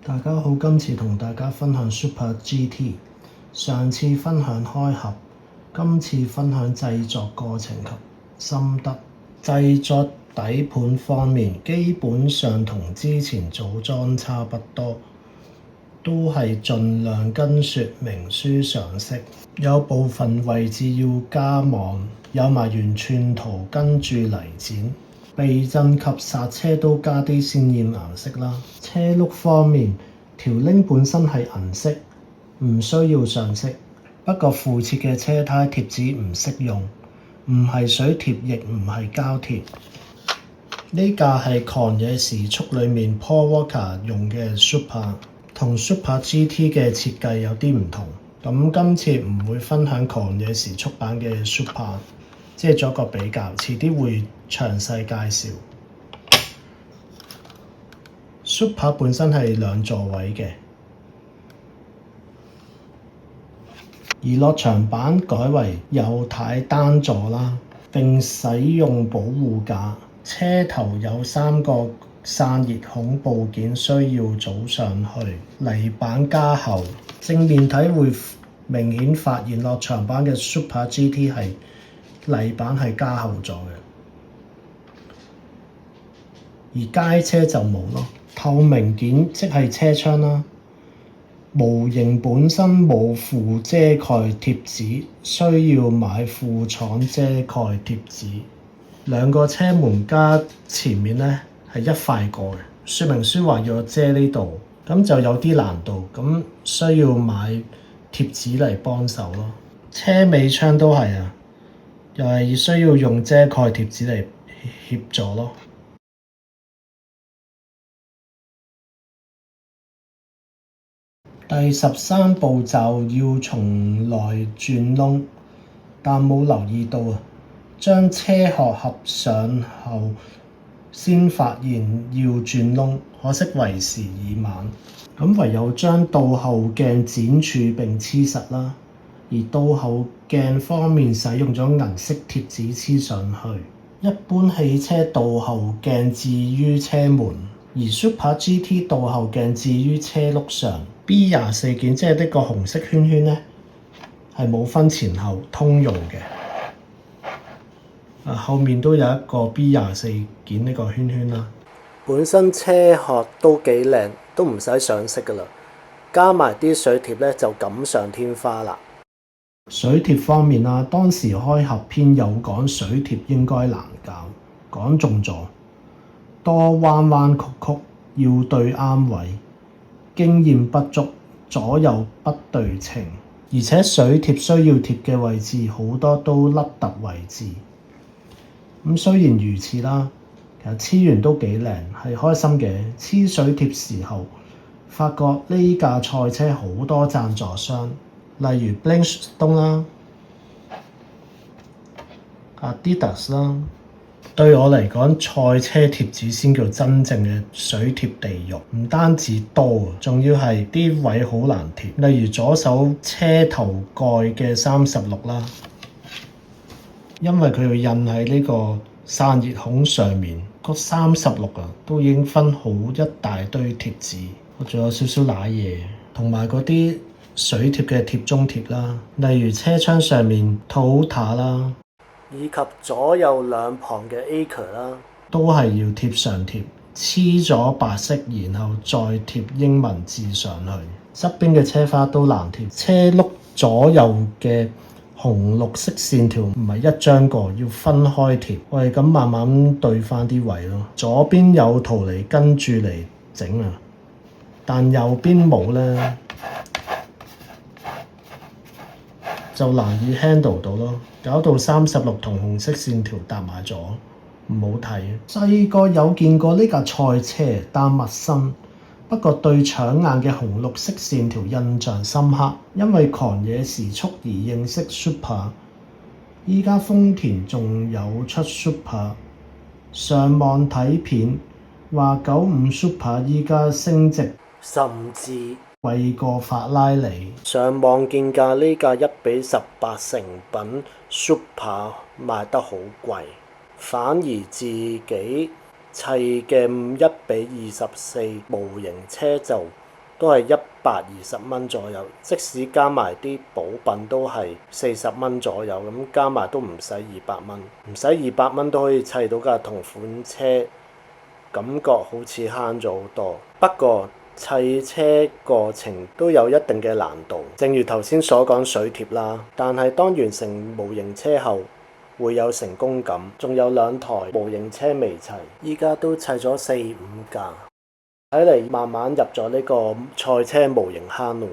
大家好，今次同大家分享 Super GT。上次分享開盒，今次分享製作過程及心得。製作底盤方面，基本上同之前組裝差不多，都係盡量跟說明書上色。有部分位置要加網，有埋圓寸圖跟住嚟剪。避震及煞車都加啲鮮豔顏色啦。車轆方面，條鈴本身係銀色，唔需要上色。不過附設嘅車胎貼紙唔適用，唔係水貼亦唔係膠貼。呢架係狂野時速裡面 Paul Walker 用嘅 Super， 同 Super GT 嘅設計有啲唔同。咁今次唔會分享狂野時速版嘅 Super， 即係做一個比較，遲啲會詳細介紹。Super 本身係2座位嘅，而落場版改為右軚單座啦，並使用保護架。車頭有3個散熱孔部件需要組上去，泥板加厚。正面睇會明顯發現落場版嘅 Super GT 係泥板係加厚咗嘅，而街車就冇咯。透明件即係車窗啦。模型本身冇附遮蓋貼紙，需要買副廠遮蓋貼紙。2個車門加前面咧係一塊過嘅，說明書話要遮呢度，咁就有啲難度，咁需要買貼紙嚟幫手咯。車尾窗都係啊，又係需要用遮蓋貼紙嚟協助咯。第13步驟要從內轉窿，但冇留意到啊！將車殼合上後，先發現要轉窿，可惜為時已晚。咁唯有將倒後鏡剪柱並黐實啦。而倒後鏡方面使用咗銀色貼紙黐上去。一般汽車倒後鏡置於車門，而 Super GT 倒後鏡置於車轆上。B24件即係呢個紅色圈圈咧，係冇分前後，通用嘅。後面都有一個 B24件呢個圈圈啦。本身車殼都幾靚，都唔使上色噶啦，加埋啲水貼咧就錦上添花啦。水貼方面啦，當時開盒篇有講水貼應該難搞，講中咗，多彎彎曲曲，要對啱位，經驗不足，左右不對稱，而且水貼需要貼嘅位置好多都凹凸位置。咁雖然如此啦，其實黐完都幾靚，係開心嘅。黐水貼時候，發覺呢架賽車好多贊助商，例如 Bridgestone 啦、Adidas 啦。對我嚟講，賽車貼紙先叫真正嘅水貼地獄，唔單止多，仲要係啲位好難貼。例如左手車頭蓋嘅36啦。因為佢要印喺呢個散熱孔上面，嗰36啊都已經分好一大堆貼紙，我仲有少少瀨嘢，同埋嗰啲水貼嘅貼中貼啦，例如車窗上面 Toyota 啦，以及左右兩旁嘅 Acre 啦，都係要貼上貼，黐咗白色，然後再貼英文字上去。側邊嘅車花都難貼，車轆左右嘅紅綠色線條唔係一張過，要分開貼。我哋咁慢慢對翻啲位咯。左邊有圖嚟跟住嚟整啊，但右邊冇咧，就難以 handle 到咯，搞到36同紅色線條搭埋咗，唔好睇。細個有見過呢架賽車，但陌生。不過對搶眼嘅紅綠色線條印象深刻，因為狂野時速而認識 Super。依家豐田仲有出 Super， 上網睇片話95 Super 依家升值，甚至貴過法拉利。上網見價呢架1:18成品 Super 賣得好貴，反而自己砌嘅1:24模型車就都係120蚊左右，即使加埋啲補品都係40蚊左右，咁加埋都唔使200蚊，唔使200蚊都可以砌到架同款車，感覺好似慳咗好多。不過砌車過程都有一定嘅難度，正如頭先所講水貼啦。但係當完成模型車後，會有成功感。仲有2台模型車未砌，依家都砌咗4、5架，睇嚟慢慢入咗呢個賽車模型坑路。